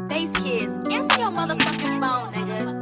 Face kids, answer your motherfucking phone, nigga.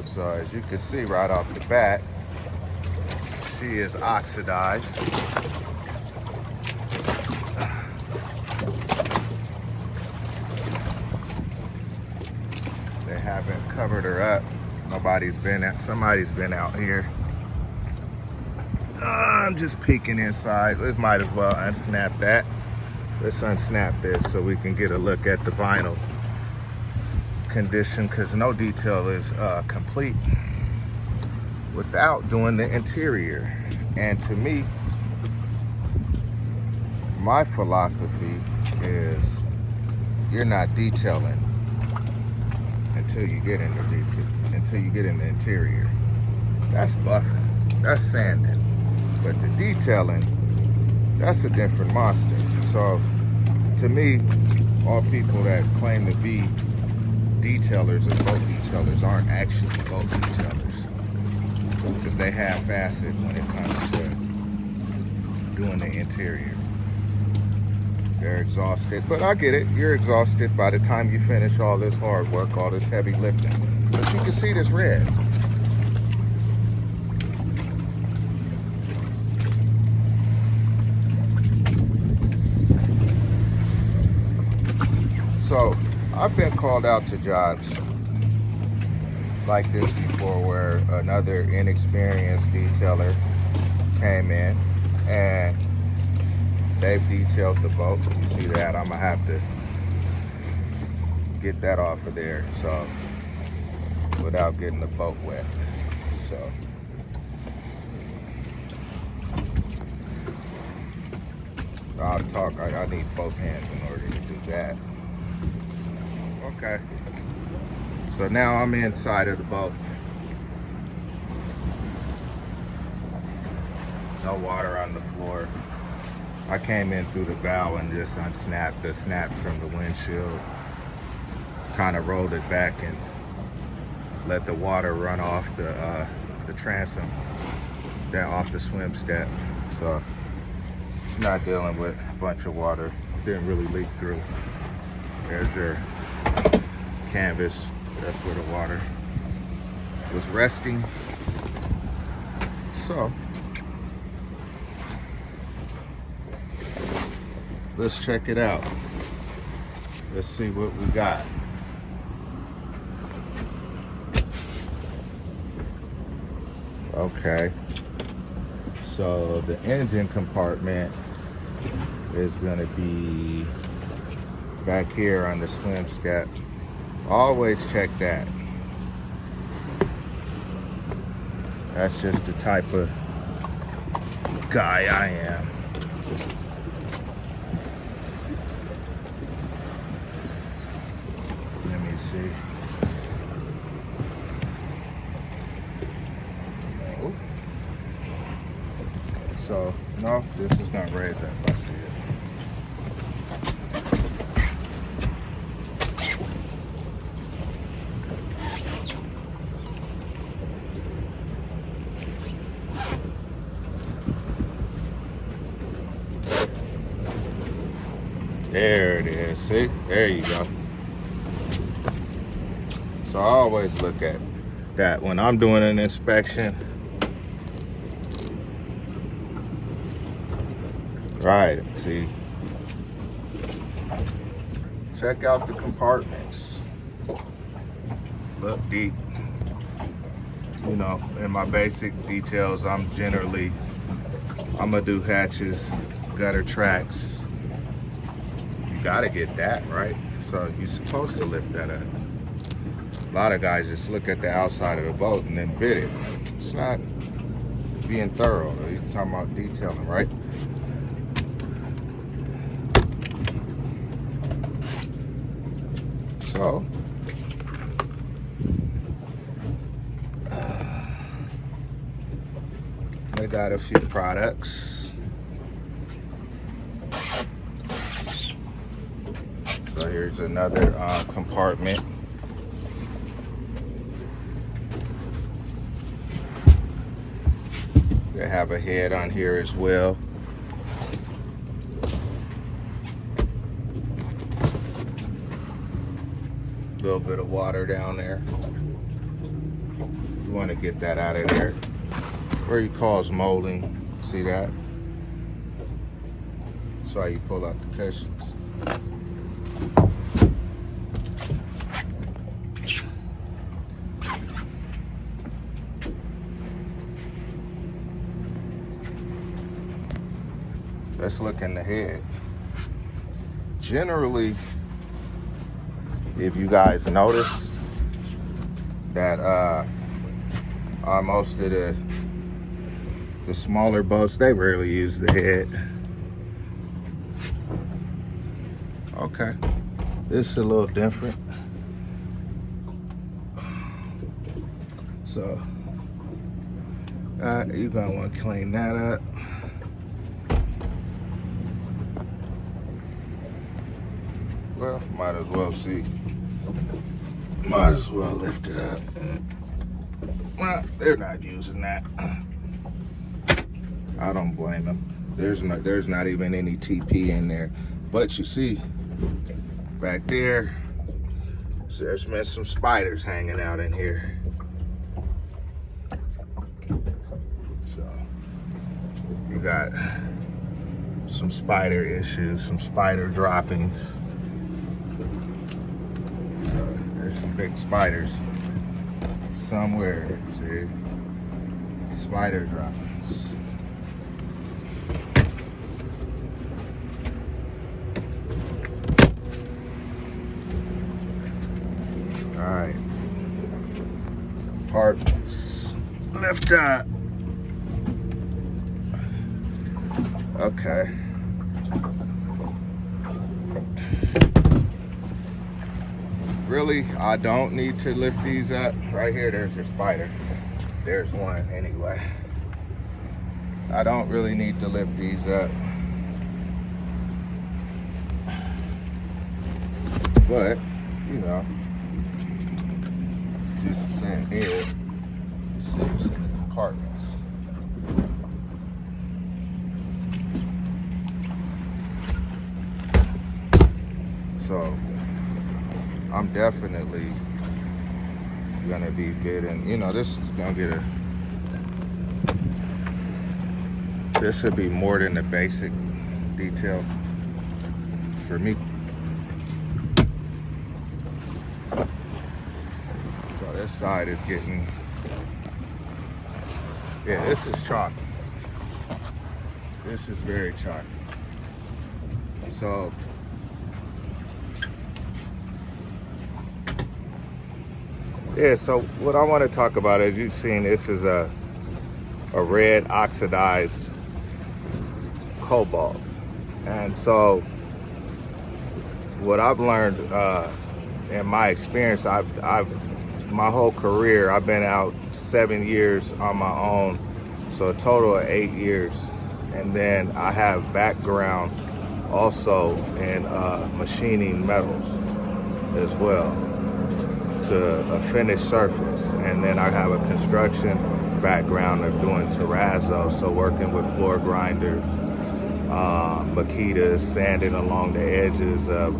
So as you can see right off the bat, she is oxidized. They haven't covered her up. Somebody's been out here. I'm just peeking inside. We might as well unsnap that. Let's unsnap this so we can get a look at the vinyl condition, because no detail is complete without doing the interior. And to me, my philosophy is you're not detailing until you get in the interior. That's buffing, that's sanding. But the detailing, that's a different monster. So to me, all people that claim to be detailers and boat detailers aren't actually boat detailers, because they half-ass it when it comes to doing the interior. They're exhausted, but I get it. You're exhausted by the time you finish all this hard work, all this heavy lifting. But you can see this red. So I've been called out to jobs like this before, where another inexperienced detailer came in and they've detailed the boat. You see that? I'm gonna have to get that off of there, so without getting the boat wet. So I'll talk. I need both hands in order to do that. Okay. So now I'm inside of the boat. No water on the floor. I came in through the bow and just unsnapped the snaps from the windshield. Kind of rolled it back and let the water run off the transom, down off the swim step. So not dealing with a bunch of water. Didn't really leak through. There's your canvas. That's where the water was resting. So let's check it out. Let's see what we got. Okay. So the engine compartment is going to be back here on the swim step. Always check that. That's just the type of guy I am. Let me see. No. So, no, this is gonna raise that if I see it. There it is. See? There you go. So I always look at that when I'm doing an inspection. Right, see? Check out the compartments. Look deep. You know, in my basic details, I'm gonna do hatches, gutter tracks. Gotta get that right. So you're supposed to lift that up. A lot of guys just look at the outside of the boat and then bid it. It's not being thorough. You're talking about detailing, right? So they got a few products. So So here's another compartment. They have a head on here as well. A little bit of water down there. You want to get that out of there. Where you cause molding. See that? That's why you pull out the cushions. Let's look in the head. Generally, if you guys notice that on most of the smaller boats, they rarely use the head. Okay, this is a little different. So you're gonna want to clean that up. Well, might as well see. Might as well lift it up. Well, they're not using that. I don't blame them. There's not even any TP in there. But you see, back there, so there's been some spiders hanging out in here. So you got some spider issues, some spider droppings. So there's some big spiders somewhere. See, spider droppings. All right, parts lift up. Okay. Really, I don't need to lift these up. Right here, there's your spider. There's one anyway. I don't really need to lift these up. But, you know, just to say here, let's see what's in the compartments. So, I'm definitely gonna be getting, you know, this is gonna get this would be more than the basic detail for me. So this side is getting, yeah, this is chalky. This is very chalky. So yeah, so what I want to talk about, as you've seen, this is a red oxidized cobalt. And so what I've learned in my experience, my whole career, I've been out 7 years on my own, so a total of 8 years. And then I have background also in machining metals as well, to a finished surface. And then I have a construction background of doing terrazzo, so working with floor grinders, maquitas, sanding along the edges of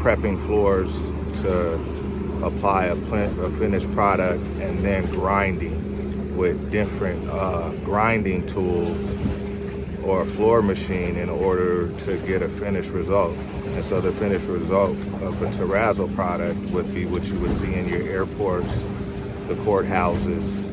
prepping floors to apply a finished product, and then grinding with different grinding tools or a floor machine in order to get a finished result. And so the finished result of a terrazzo product would be what you would see in your airports, the courthouses,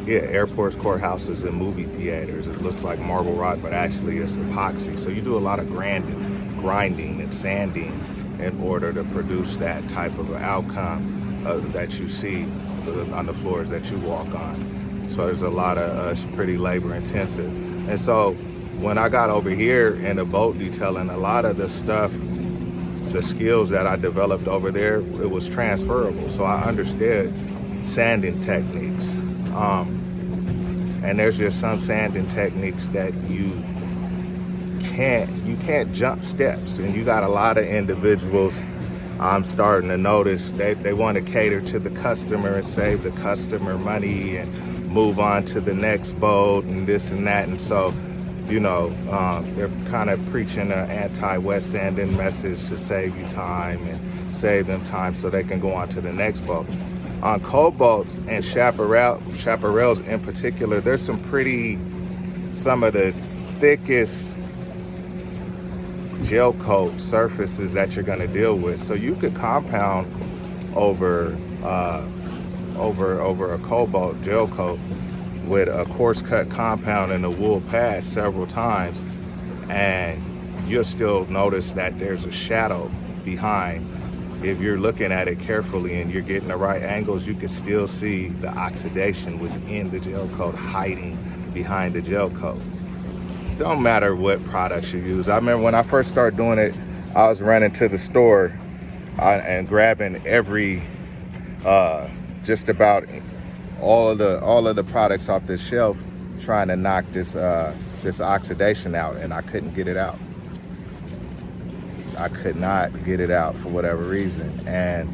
airports, courthouses, and movie theaters. It looks like marble rock, but actually it's epoxy. So you do a lot of grinding and sanding in order to produce that type of outcome that you see on the floors that you walk on. So there's a lot of it's pretty labor intensive. And so when I got over here in the boat detailing, a lot of the stuff, the skills that I developed over there, it was transferable. So I understood sanding techniques. And there's just some sanding techniques that you can't jump steps, and you got a lot of individuals I'm starting to notice they want to cater to the customer and save the customer money and move on to the next boat and this and that. And so, they're kind of preaching an anti-wet sanding message to save you time and save them time so they can go on to the next boat. On Cobalts and chaparrals in particular, there's some of the thickest gel coat surfaces that you're going to deal with. So you could compound over a Cobalt gel coat with a coarse cut compound and a wool pad several times, and you'll still notice that there's a shadow behind. If you're looking at it carefully and you're getting the right angles, you can still see the oxidation within the gel coat hiding behind the gel coat. Don't matter what products you use. I remember when I first started doing it, I was running to the store and grabbing every just about all of the products off the shelf, trying to knock this oxidation out, and I couldn't get it out. I could not get it out for whatever reason, and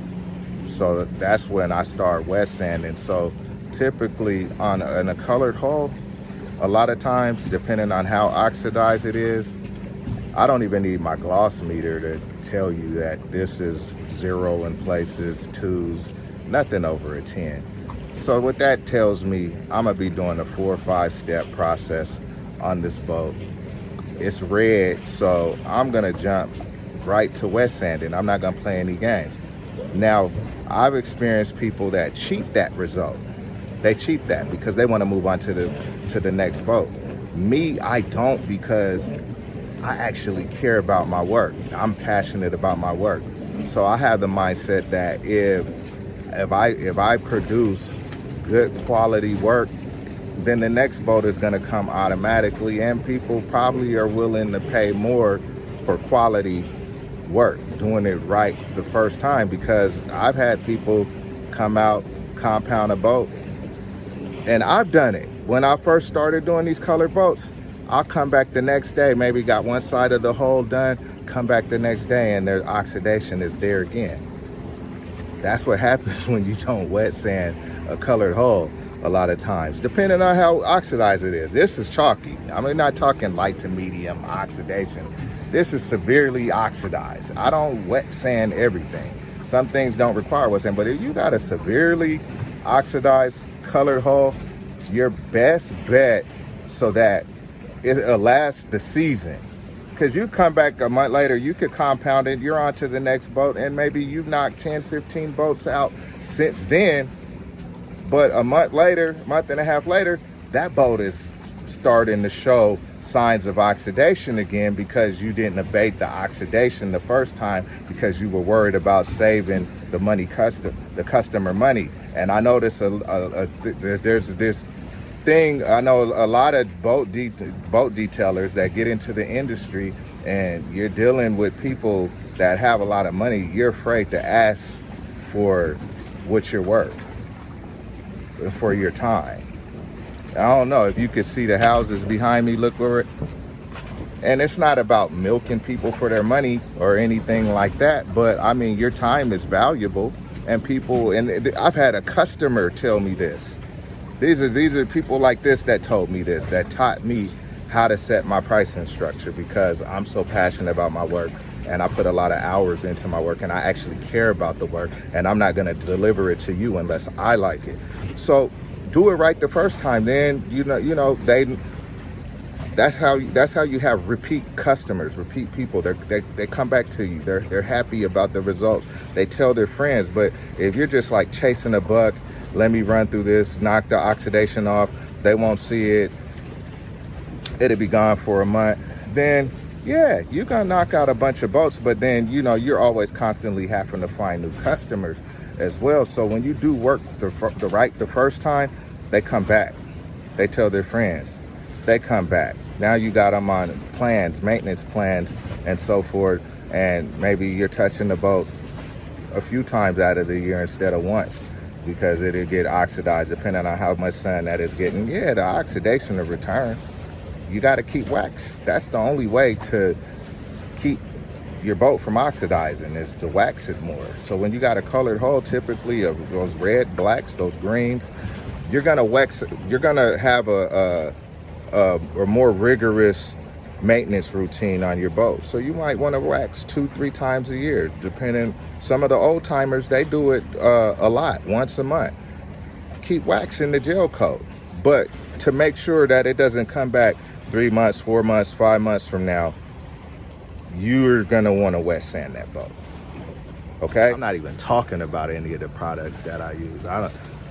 so that's when I started wet sanding. So typically in a colored hull, a lot of times, depending on how oxidized it is, I don't even need my gloss meter to tell you that this is 0 in places, 2s, nothing over a 10. So what that tells me, I'm gonna be doing a 4 or 5 step process on this boat. It's red, so I'm gonna jump right to wet sanding. I'm not gonna play any games. Now, I've experienced people that cheat that result. They cheat that because they want to move on to the next boat. Me, I don't, because I actually care about my work. I'm passionate about my work. So I have the mindset that if I produce good quality work, then the next boat is going to come automatically, and people probably are willing to pay more for quality work, doing it right the first time. Because I've had people come out, compound a boat, and I've done it. When I first started doing these colored boats, I'll come back the next day, maybe got one side of the hull done, come back the next day and their oxidation is there again. That's what happens when you don't wet sand a colored hull a lot of times, depending on how oxidized it is. This is chalky. I'm not talking light to medium oxidation. This is severely oxidized. I don't wet sand everything. Some things don't require wet sand, but if you got a severely oxidized colored hull, your best bet so that it'll last the season. Because you come back a month later, you could compound it, you're on to the next boat, and maybe you've knocked 10, 15 boats out since then. But a month and a half later, that boat is starting to show signs of oxidation again, because you didn't abate the oxidation the first time because you were worried about saving the customer money. And I notice there's this thing. I know a lot of boat detailers that get into the industry, and you're dealing with people that have a lot of money. You're afraid to ask for what you're worth for your time. I don't know if you could see the houses behind me. Look over it. And it's not about milking people for their money or anything like that, but I mean, your time is valuable, and I've had a customer tell me this. These are people like this that told me this, that taught me how to set my pricing structure, because I'm so passionate about my work and I put a lot of hours into my work and I actually care about the work, and I'm not going to deliver it to you unless I like it. So do it right the first time. Then that's how you have repeat customers, repeat people. They come back to you. They're happy about the results. They tell their friends. But if you're just like chasing a buck, let me run through this, knock the oxidation off, they won't see it, it'll be gone for a month, then yeah, you're gonna knock out a bunch of boats, but then you're always constantly having to find new customers as well. So when you do work the first time, they come back, they tell their friends, they come back. Now you got them on plans, maintenance plans and so forth, and maybe you're touching the boat a few times out of the year instead of once, because it'll get oxidized depending on how much sun that is getting. Yeah, the oxidation will return. you got to keep wax. That's the only way to keep your boat from oxidizing, is to wax it more. So when you got a colored hull, typically of those red, blacks, those greens, you're gonna wax. You're gonna have a more rigorous maintenance routine on your boat. So you might want to wax 2-3 times a year, depending. Some of the old timers, they do it a lot, once a month. Keep waxing the gel coat, but to make sure that it doesn't come back 3 months, 4 months, 5 months from now, you're gonna want to wet sand that boat. Okay, I'm not even talking about any of the products that I use.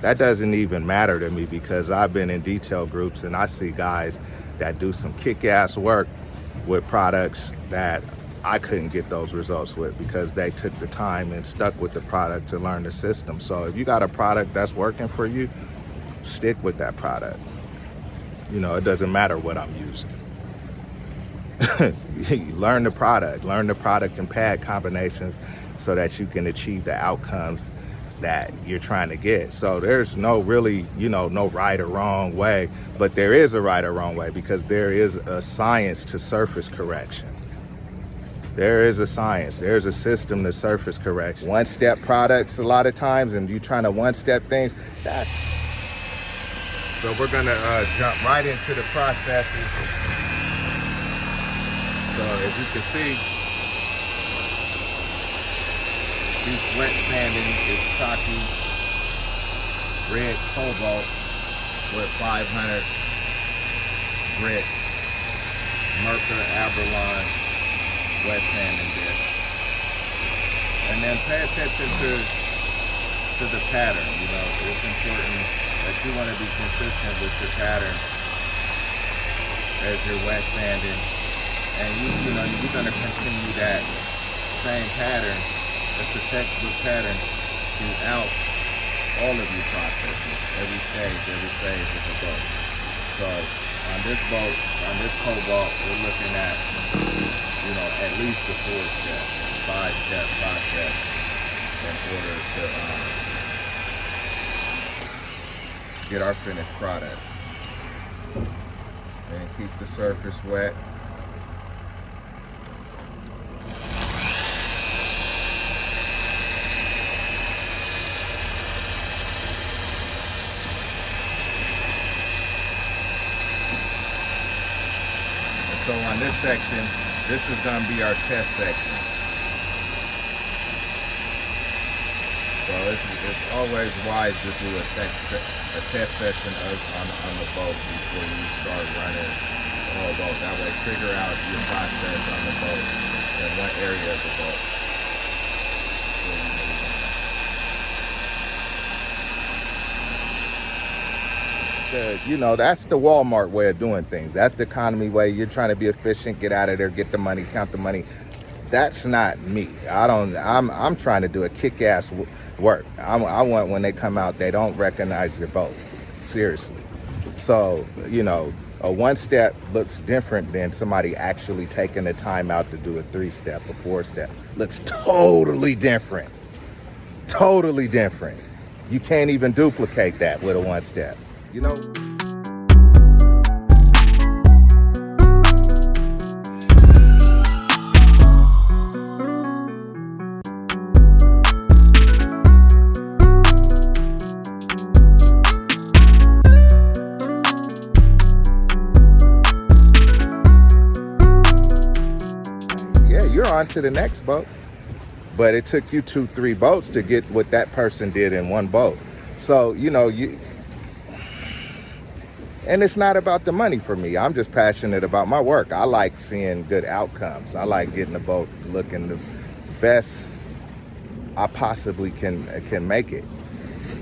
That doesn't even matter to me, because I've been in detail groups and I see guys that do some kick-ass work with products that I couldn't get those results with, because they took the time and stuck with the product to learn the system. So if you got a product that's working for you, stick with that product. You know, it doesn't matter what I'm using. Learn the product and pad combinations so that you can achieve the outcomes that you're trying to get. So there's no really, no right or wrong way, but there is a right or wrong way, because there is a science to surface correction. There is a science, there's a system to surface correction. One-step products a lot of times, and you trying to one-step things. So we're gonna jump right into the processes. So as you can see, this wet sanding is chalky red cobalt with 500 grit Mercury Abralon wet sanding bit. And then pay attention to the pattern. It's important that you want to be consistent with your pattern as you're wet sanding. And you're going to continue that same pattern. It's a textbook pattern throughout all of your processes, every stage, every phase of the boat. So on this boat, on this Cobalt, we're looking at, at least a 4-step, 5-step process in order to get our finished product. And keep the surface wet. So on this section, this is going to be our test section. So it's always wise to do a test session on the boat before you start running the whole boat. That way, figure out your process on the boat and what area of the boat. That's the Walmart way of doing things. That's the economy way. You're trying to be efficient, get out of there, get the money, count the money. That's not me. I'm trying to do a kick-ass work. I want when they come out, they don't recognize the boat. Seriously. So, a 1-step looks different than somebody actually taking the time out to do a 3-step, a 4-step. Looks totally different. Totally different. You can't even duplicate that with a 1-step. Yeah, you're on to the next boat. But it took you 2-3 boats to get what that person did in one boat. So, and it's not about the money for me. I'm just passionate about my work. I like seeing good outcomes. I like getting the boat looking the best I possibly can make it.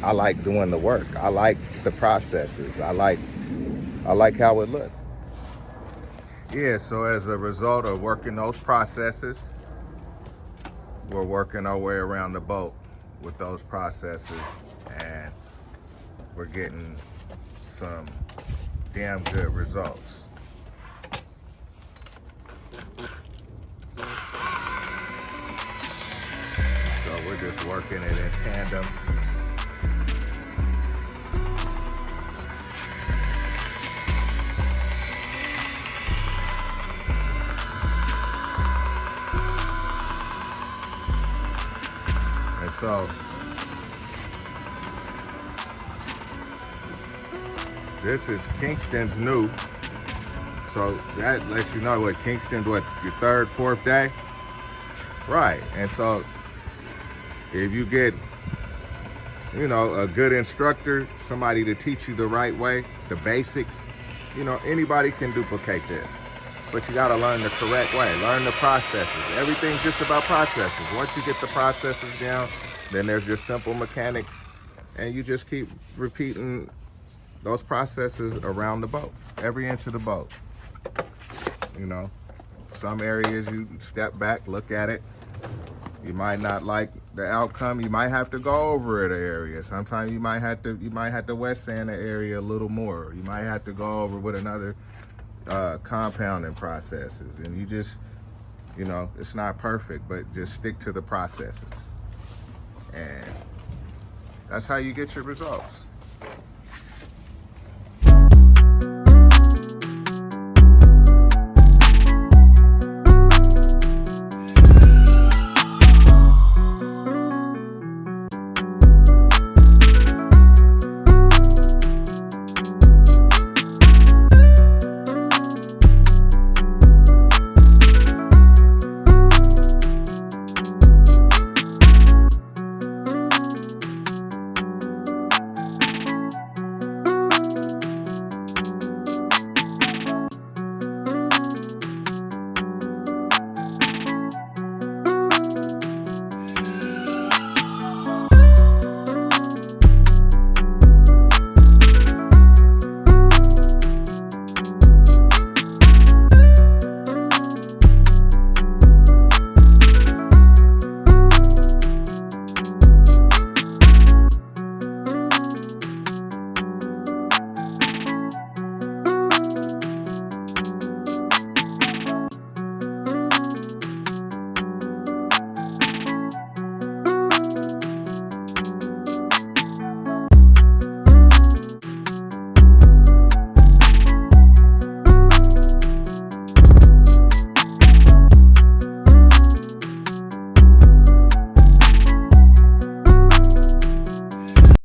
I like doing the work. I like the processes. I like how it looks. Yeah, so as a result of working those processes, we're working our way around the boat with those processes, and we're getting some damn good results. So we're just working it in tandem. So this is Kingston's new. So that lets you know what Kingston, what, your third, fourth day? Right. And so if you get, you know, a good instructor, somebody to teach you the right way, the basics, you know, anybody can duplicate this. But you gotta learn the correct way, learn the processes. Everything's just about processes. Once you get the processes down, then there's just simple mechanics, and you just keep repeating those processes around the boat, every inch of the boat. You know, some areas you step back, look at it. You might not like the outcome. You might have to go over the area. Sometimes you might have to wet sand the area a little more. You might have to go over with another compounding processes, and you just, you know, it's not perfect, but just stick to the processes, and that's how you get your results.